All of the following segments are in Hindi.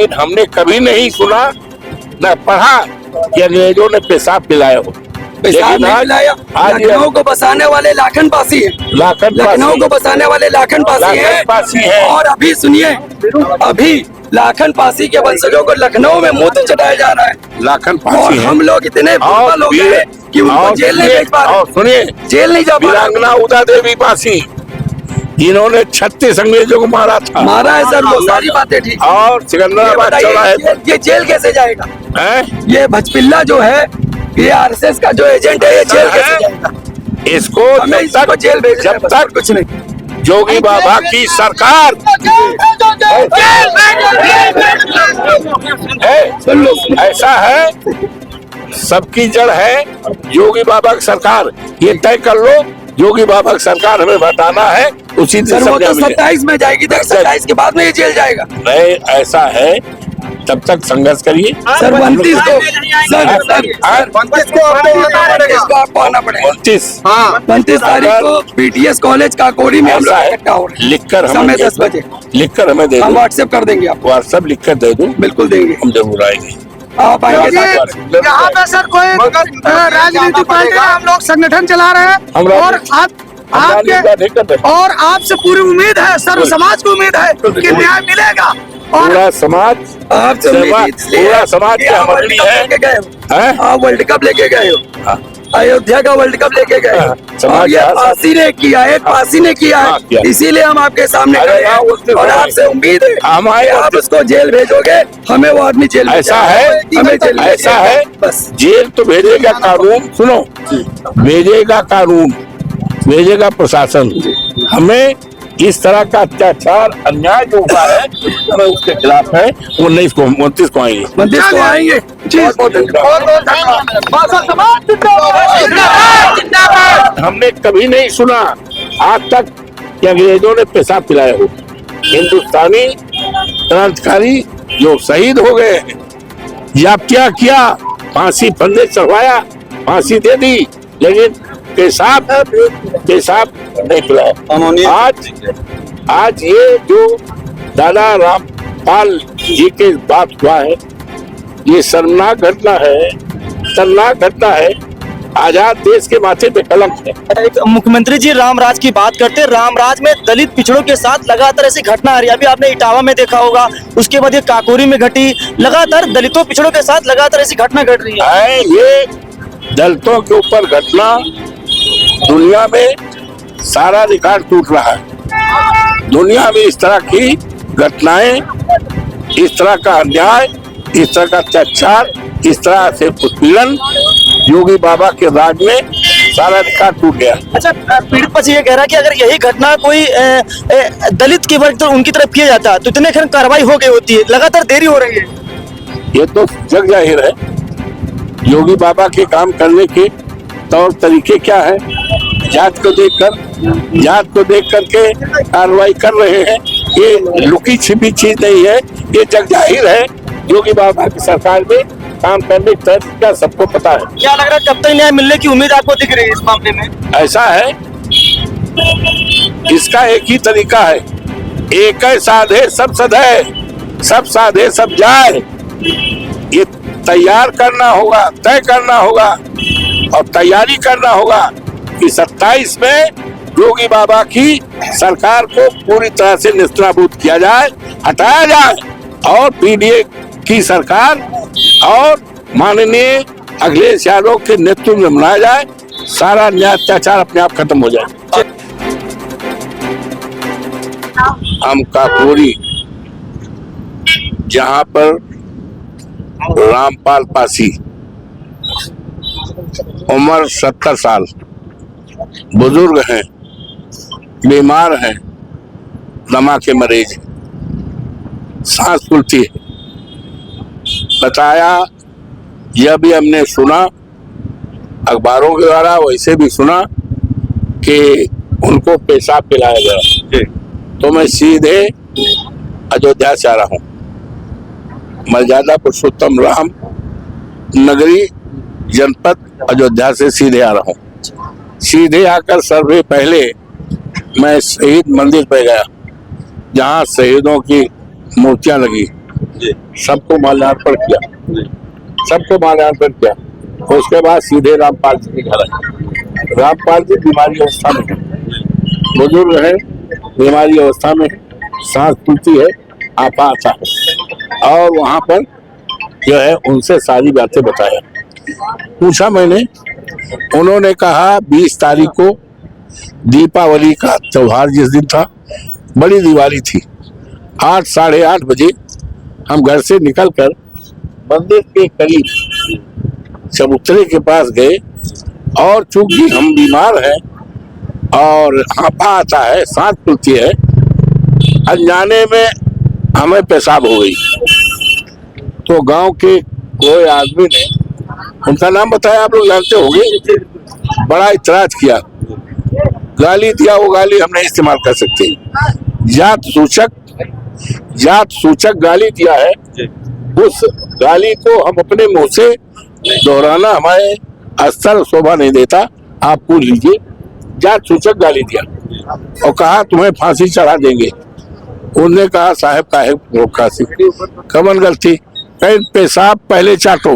हमने कभी नहीं सुना न पढ़ा कि अंग्रेजों ने पेशाब पिलाया हो। पेशाब नहीं पिलाया। लखनऊ को बसाने वाले लाखन पासी है, लखनऊ को बसाने वाले लाखन पासी है। और अभी सुनिए, अभी लाखन पासी के वंशजों को लखनऊ में मूत्र चटाया जा रहा है। लाखन पासी है। हम लोग इतने बुर्बक हो गए कि उनको जेल नहीं भेज पा रहे। सुनिए, जेल नहीं जा पा रहे। वीरांगना उदा देवी पासी, इन्होंने 36 अंग्रेजों को मारा था। मारा है सर, वो सारी बातें ठीक। और सिकंदराबाद चौराहे ये जेल कैसे जाएगा? ये भचपिल्ला जो है, ये आरएसएस का जो एजेंट है, ये जेल कैसे जाएगा? इसको जेल भेज, जब तक कुछ नहीं। योगी बाबा की सरकार ऐसा है, सबकी जड़ है योगी बाबा की सरकार। ये तय कर लो, योगी बाबा की सरकार हमें बताना है, उसी दिन वो तो 27 में जाएगी, 27 के बाद में ये जेल जाएगा। नहीं, ऐसा है, तब तक संघर्ष करिए। सर 29 को आपको आना पड़ेगा। 29 तारीख को बीटीएस कॉलेज काकोरी में हम लोग इकट्ठा हो रहे हैं। लिखकर समय 10 बजे लिखकर हमें दे दो। हम व्हाट्सएप कर देंगे आपको। व्हाट्सएप लिखकर दे दो, बिल्कुल देंगे, हम जरूर आएंगे। आप आएंगे। यहाँ पे सर कोई राजनीतिक पार्टी हम लोग संगठन चला रहे हैं और और आपसे पूरी उम्मीद है, सर्व समाज को उम्मीद है कि न्याय मिलेगा। और पूरा समाज, पूरा समाज क्या मंत्री है? आप वर्ल्ड कप लेके गए हो, अयोध्या का वर्ल्ड कप लेके गए और ये पासी ने किया है, पासी ने किया है, इसीलिए हम आपके सामने खड़े हैं और आपसे उम्मीद है आप उसको जेल भेजोगे, हमें वो आदमी जेल ऐसा है, हमें जेल ऐसा है। बस जेल तो भेजेगा कानून, सुनो, भेजेगा कानून, भेजेगा प्रशासन। हमें इस तरह का अत्याचार अन्याय जो हुआ है, हमें उसके खिलाफ है। 29 को 29 को आएंगे, 29 को आएंगे। हमने कभी नहीं सुना आज तक कि अंग्रेजों ने पेशाब पिलाया हो। हिंदुस्तानी क्रांतिकारी जो शहीद हो गए हैं, या क्या किया, फांसी फंदे चढ़वाया, फांसी दे दी, लेकिन पेशाब नहीं पिलाया। आज ये जो दादा रामपाल जी के बात हुआ है, ये शर्मनाक घटना है, शर्मनाक घटना है। आजाद देश के माथे पे कलंक है। मुख्यमंत्री जी रामराज की बात करते हैं, रामराज में दलित पिछड़ों के साथ लगातार ऐसी घटना आ रही है। अभी आपने इटावा में देखा होगा, उसके बाद ये काकोरी में घटी, लगातार दलितों पिछड़ों के साथ लगातार ऐसी घटना घट रही है। ये दलितों के ऊपर घटना, दुनिया में सारा रिकॉर्ड टूट रहा है। दुनिया में इस तरह की घटनाएं, इस तरह का अन्याय, इस तरह का अत्याचार, इस तरह से उत्पीड़न योगी बाबा के राज में सारा रिकॉर्ड टूट गया। अच्छा, पीड़ित पक्ष ये कह रहा है कि अगर यही घटना कोई दलित के वर्ग तो उनकी तरफ किया जाता तो इतने खैर कार्रवाई हो गई होती है, लगातार देरी हो रही है। ये तो जग जाहिर है, योगी बाबा के काम करने के तौर तरीके क्या है, जात को देख करके कार्रवाई कर रहे हैं। ये लुकी छिपी चीज नहीं है, ये जग जाहिर है। योगी बाबा की सरकार में काम करने का तरीका सबको पता है। क्या लग रहा है, कब तक न्याय मिलने की उम्मीद आपको दिख रही है इस मामले में? ऐसा है, इसका एक ही तरीका है, एक साधे सब सधे, सब साधे सब जाए। ये तैयार करना होगा, तय करना होगा और तैयारी करना होगा कि 27 में योगी बाबा की सरकार को पूरी तरह से नेस्तनाबूद किया जाए, हटाया जाए और पीडीए की सरकार और माननीय अखिलेश यादव के नेतृत्व में बनाया जाए, सारा अन्याय अत्याचार अपने आप खत्म हो जाए। हम काकोरी, जहाँ पर रामपाल पासी, उम्र 70 साल, बुजुर्ग हैं, बीमार हैं, दमा के मरीज, सांस फूलती है, बताया। यह भी हमने सुना अखबारों के द्वारा, वैसे भी सुना कि उनको पेशाब पिलाया गया। तो मैं सीधे अयोध्या से आ रहा हूँ, मर्यादा पुरुषोत्तम राम नगरी जनपद अयोध्या से सीधे आ रहा हूँ। सीधे आकर सर्वे पहले मैं शहीद मंदिर पे गया, जहाँ शहीदों की मूर्तियां लगी। सबको माल्यार्पण किया, सबको माल्यार्पण किया। उसके बाद सीधे रामपाल जी के घर आए। रामपाल जी बीमारी अवस्था में है, बुजुर्ग है, बीमारी अवस्था में है, सांस फूलती है, आपा आता है, और वहां पर जो है उनसे सारी बातें बताया। पूछा मैंने, उन्होंने कहा 20 तारीख को दीपावली का त्योहार जिस दिन था, बड़ी दिवाली थी, 8 साढ़े 8 बजे हम घर से निकलकर मंदिर के करीब चबूतरे के पास गए, और चूंकि हम बीमार हैं और हांफा आता है, सांस फूलती है, अनजाने में हमें पेशाब हो गई। तो गांव के कोई आदमी ने, उनका नाम बताया, आप लोग जानते होंगे, बड़ा इतराज किया, गाली दिया। वो गाली हम नहीं इस्तेमाल कर सकते, जात सूचक गाली दिया है। उस गाली को हम अपने मुंह से दोहराना हमारे अस्तर शोभा नहीं देता, आप पूछ लीजिए। जात सूचक गाली दिया और कहा तुम्हें फांसी चढ़ा देंगे। उन्होंने कहा साहब काहे फांसी, कमन गलती, कहीं पेशाब पहले चाटो,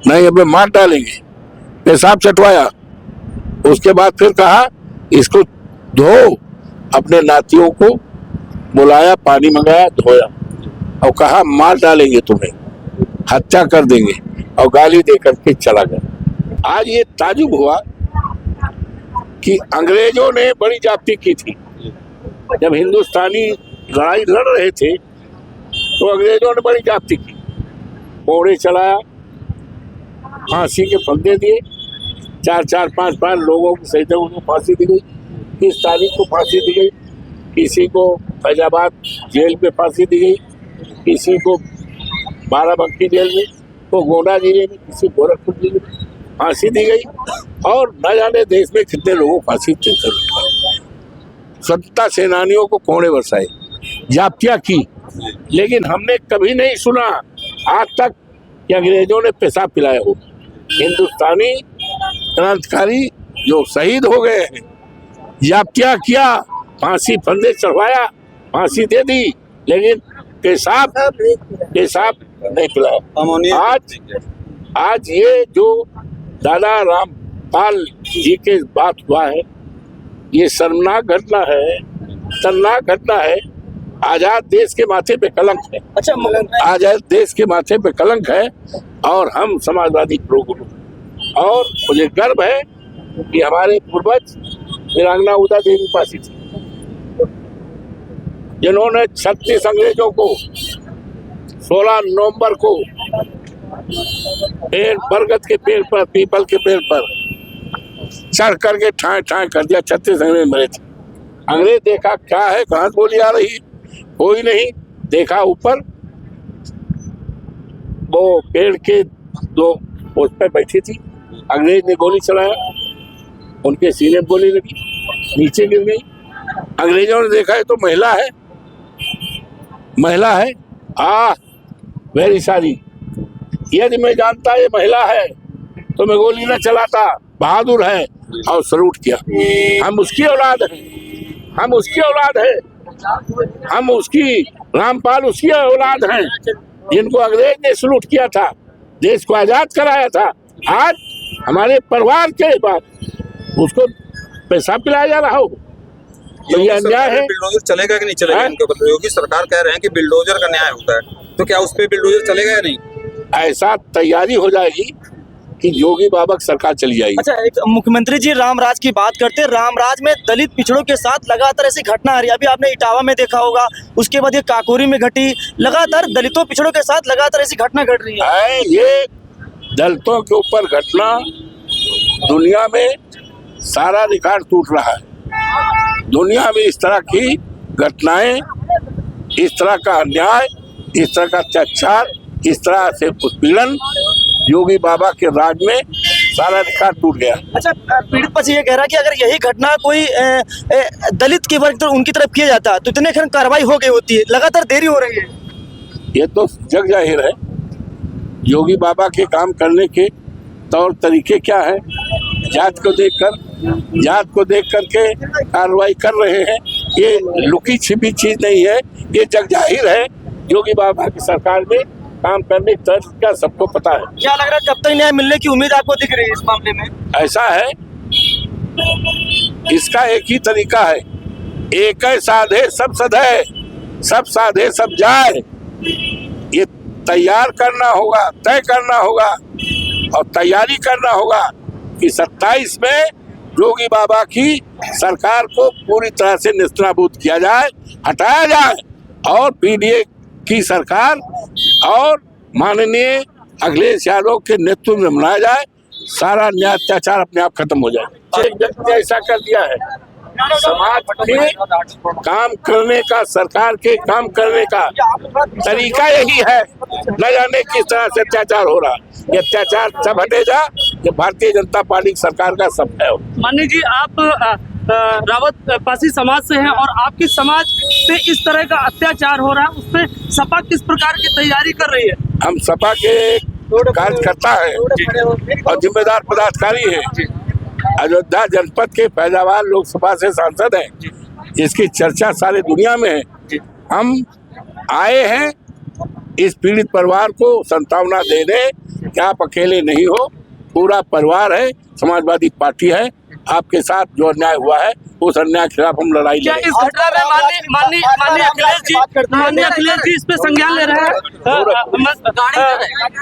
नहीं अब मार डालेंगे। पेशाब चटवाया, उसके बाद फिर कहा इसको धो, अपने नातियों को बुलाया, पानी मंगाया, धोया, और कहा मार डालेंगे तुम्हें, हत्या कर देंगे, और गाली दे करके चला गया। आज ये ताजुब हुआ कि अंग्रेजों ने बड़ी जाति की थी। जब हिंदुस्तानी लड़ाई लड़ रहे थे तो अंग्रेजों ने बड़ी जाति की, कोड़े चलाया, फांसी के फंदे दिए, 4-4, 5-5 लोगों की शहीदों को फांसी दी गई। 30 तारीख को फांसी दी गई, किसी को फैजाबाद जेल में फांसी दी गई, किसी को बाराबंकी जेल में, तो गोंडा जिले में, किसी गोरखपुर जिले में फांसी दी गई, और न जाने देश में कितने लोगों को फांसी दी। स्वतंत्रता सेनानियों को कोड़े बरसाए, जातियां की, लेकिन हमने कभी नहीं सुना आज तक कि अंग्रेजों ने पेशाब पिलाया हो। हिंदुस्तानी क्रांतिकारी जो शहीद हो गए हैं, जातियां किया, फांसी फंदे चढ़वाया, फांसी दे दी, लेकिन पेशाब नहीं पिलाया। आज ये जो दादा रामपाल जी के बात हुआ है, ये शर्मनाक घटना है, शर्मनाक घटना है। आजाद देश के माथे पे कलंक है। अच्छा, आजाद देश के माथे पे कलंक है, और हम समाजवादी लोग, और मुझे गर्व है कि हमारे पूर्वज वीरांगना उदा देवी पासी थी, जिन्होंने 36 अंग्रेजों को 16 नवंबर को बरगद के पेड़ पर, पीपल के पेड़ पर चढ़ करके ठाए ठाए कर दिया। 36 अंग्रेज मरे थे। अंग्रेज देखा क्या है, कहां से गोली आ रही, कोई नहीं देखा। ऊपर वो पेड़ के दो पोस्ट पे बैठी थी, अंग्रेज ने गोली चलाया, उनके सीने में गोली लगी, नीचे गिर गई। अंग्रेजों ने देखा है तो महिला है, महिला है, वेरी सॉरी, यदि मैं जानता ये महिला है तो मैं गोली न चलाता, बहादुर है, और सलूट किया। हम उसकी औलाद हैं, हम उसकी औलाद है, हम उसकी, रामपाल उसकी औलाद हैं, जिनको अंग्रेज ने सलूट किया था, देश को आजाद कराया था। आज हमारे परिवार के बाद उसको पैसा पिलाया जा रहा हो, तो ये अन्याय है। बिल्डोजर चलेगा कि नहीं चलेगा? इनके ऊपर योगी सरकार कह रहे हैं कि बिल्डोजर का न्याय होता है, तो क्या उस पे बिल्डोजर चलेगा या नहीं? ऐसा तैयारी हो जाएगी कि योगी बाबा की सरकार चली जाएगी। अच्छा, एक मुख्यमंत्री जी रामराज की बात करते हैं, रामराज में दलित पिछड़ों के साथ लगातार ऐसी घटना आ रही है। अभी आपने इटावा में देखा होगा, उसके बाद ये काकोरी में घटी, लगातार दलितों पिछड़ों के साथ लगातार ऐसी घटना घट रही है। ये दलितों के ऊपर घटना दुनिया में सारा रिकॉर्ड टूट रहा है। दुनिया में इस तरह की घटनाएं, इस तरह का अन्याय, इस तरह का अत्याचार, इस तरह से उत्पीड़न योगी बाबा के राज में सारा रिकॉर्ड टूट गया। अच्छा, पीड़ित पक्ष ये कह रहा है कि अगर यही घटना कोई दलित के वर्ग तो उनकी तरफ किया जाता तो इतने खन कार्रवाई हो गई होती है, लगातार देरी हो रही है। ये तो जग जाहिर है, योगी बाबा के काम करने के तौर तरीके क्या है, जात को देख करके कार्रवाई कर रहे हैं। ये लुकी छिपी चीज नहीं है, ये जग जाहिर है योगी बाबा की सरकार में काम करने का तरीका सबको पता है। क्या लग रहा है कब तक न्याय मिलने की उम्मीद आपको दिख रही है इस मामले में? ऐसा है, इसका एक ही तरीका है, एक है साधे सब सधे, सब साधे सब जाए। ये तैयार करना होगा, तय करना होगा और तैयारी करना होगा कि 27 में योगी बाबा की सरकार को पूरी तरह से नेस्तनाबूद किया जाए, हटाया जाए और पीडीए की सरकार और माननीय अखिलेश यादव के नेतृत्व में बनाया जाए, सारा न्याय अत्याचार अपने आप खत्म हो जाए। एक व्यक्ति ने ऐसा कर दिया है, समाज के काम करने का, सरकार के काम करने का तरीका यही है, न जाने किस तरह से अत्याचार हो रहा है। ये अत्याचार तब हटेगा जब भारतीय जनता पार्टी की सरकार का सफाया हो। माननीय जी, आप रावत पासी समाज से हैं और आपके समाज पे इस तरह का अत्याचार हो रहा है, उस पे सपा किस प्रकार की तैयारी कर रही है? हम सपा के कार्यकर्ता हैं और जिम्मेदार पदाधिकारी हैं। अयोध्या जनपद के फैजाबाद लोकसभा से सांसद हैं, इसकी चर्चा सारी दुनिया में है। हम आए हैं इस पीड़ित परिवार को सांत्वना देने कि आप अकेले नहीं हो, पूरा परिवार है, समाजवादी पार्टी है, आपके साथ जो अन्याय हुआ है उस अन्याय के खिलाफ हम लड़ाई क्या लड़ेंगे। इस घटना में माननीय अखिलेश जी इस पे संज्ञान ले रहे हैं?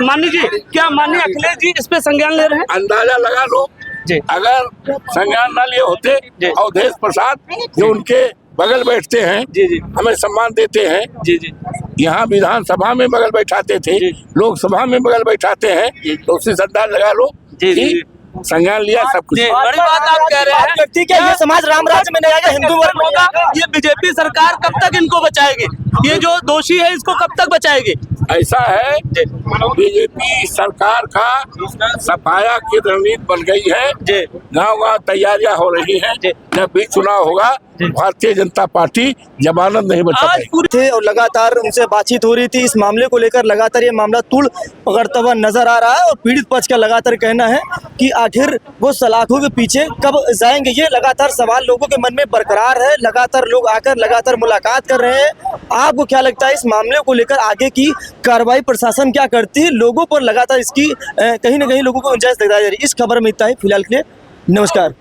माननीय जी, क्या माननीय अखिलेश जी इस पे संज्ञान ले रहे हैं? अंदाजा लगा लो, अगर संज्ञान न लिए होते, अवधेश प्रसाद जो उनके बगल बैठते हैं, हमें सम्मान देते हैं, यहाँ विधानसभा में बगल बैठाते थे, लोकसभा में बगल बैठाते हैं, तो उसी से अंदाज लगा लो कि संज्ञान लिया सब कुछ। बड़ी बात आप कह रहे हैं व्यक्ति क्या ये समाज राम राज्य में नहीं आएगा, हिंदू वर्ग होगा। ये बीजेपी सरकार कब तक इनको बचाएगी? ये जो दोषी है इसको कब तक बचाएगी? ऐसा है, बीजेपी सरकार का सफाया की रणनीति बन गई है, गांव-गांव तैयारियां हो रही हैं। जब भी चुनाव होगा भारतीय जनता पार्टी जमानत नहीं बचा पाएगी। थे और लगातार उनसे बातचीत हो रही थी इस मामले को लेकर। लगातार ये मामला तूल पकड़ता हुआ नजर आ रहा है और पीड़ित पक्ष का लगातार कहना है कि आखिर वो सलाखों के पीछे कब जाएंगे, ये लगातार सवाल लोगों के मन में बरकरार है। लगातार लोग आकर लगातार मुलाकात कर रहे हैं। आपको क्या लगता है इस मामले को लेकर आगे की कार्रवाई प्रशासन क्या करती है? लोगों पर लगातार इसकी कहीं ना कहीं लोगों को गुंजाइश दिखाई जा रही है। इस खबर में इतना ही फिलहाल के लिए, नमस्कार।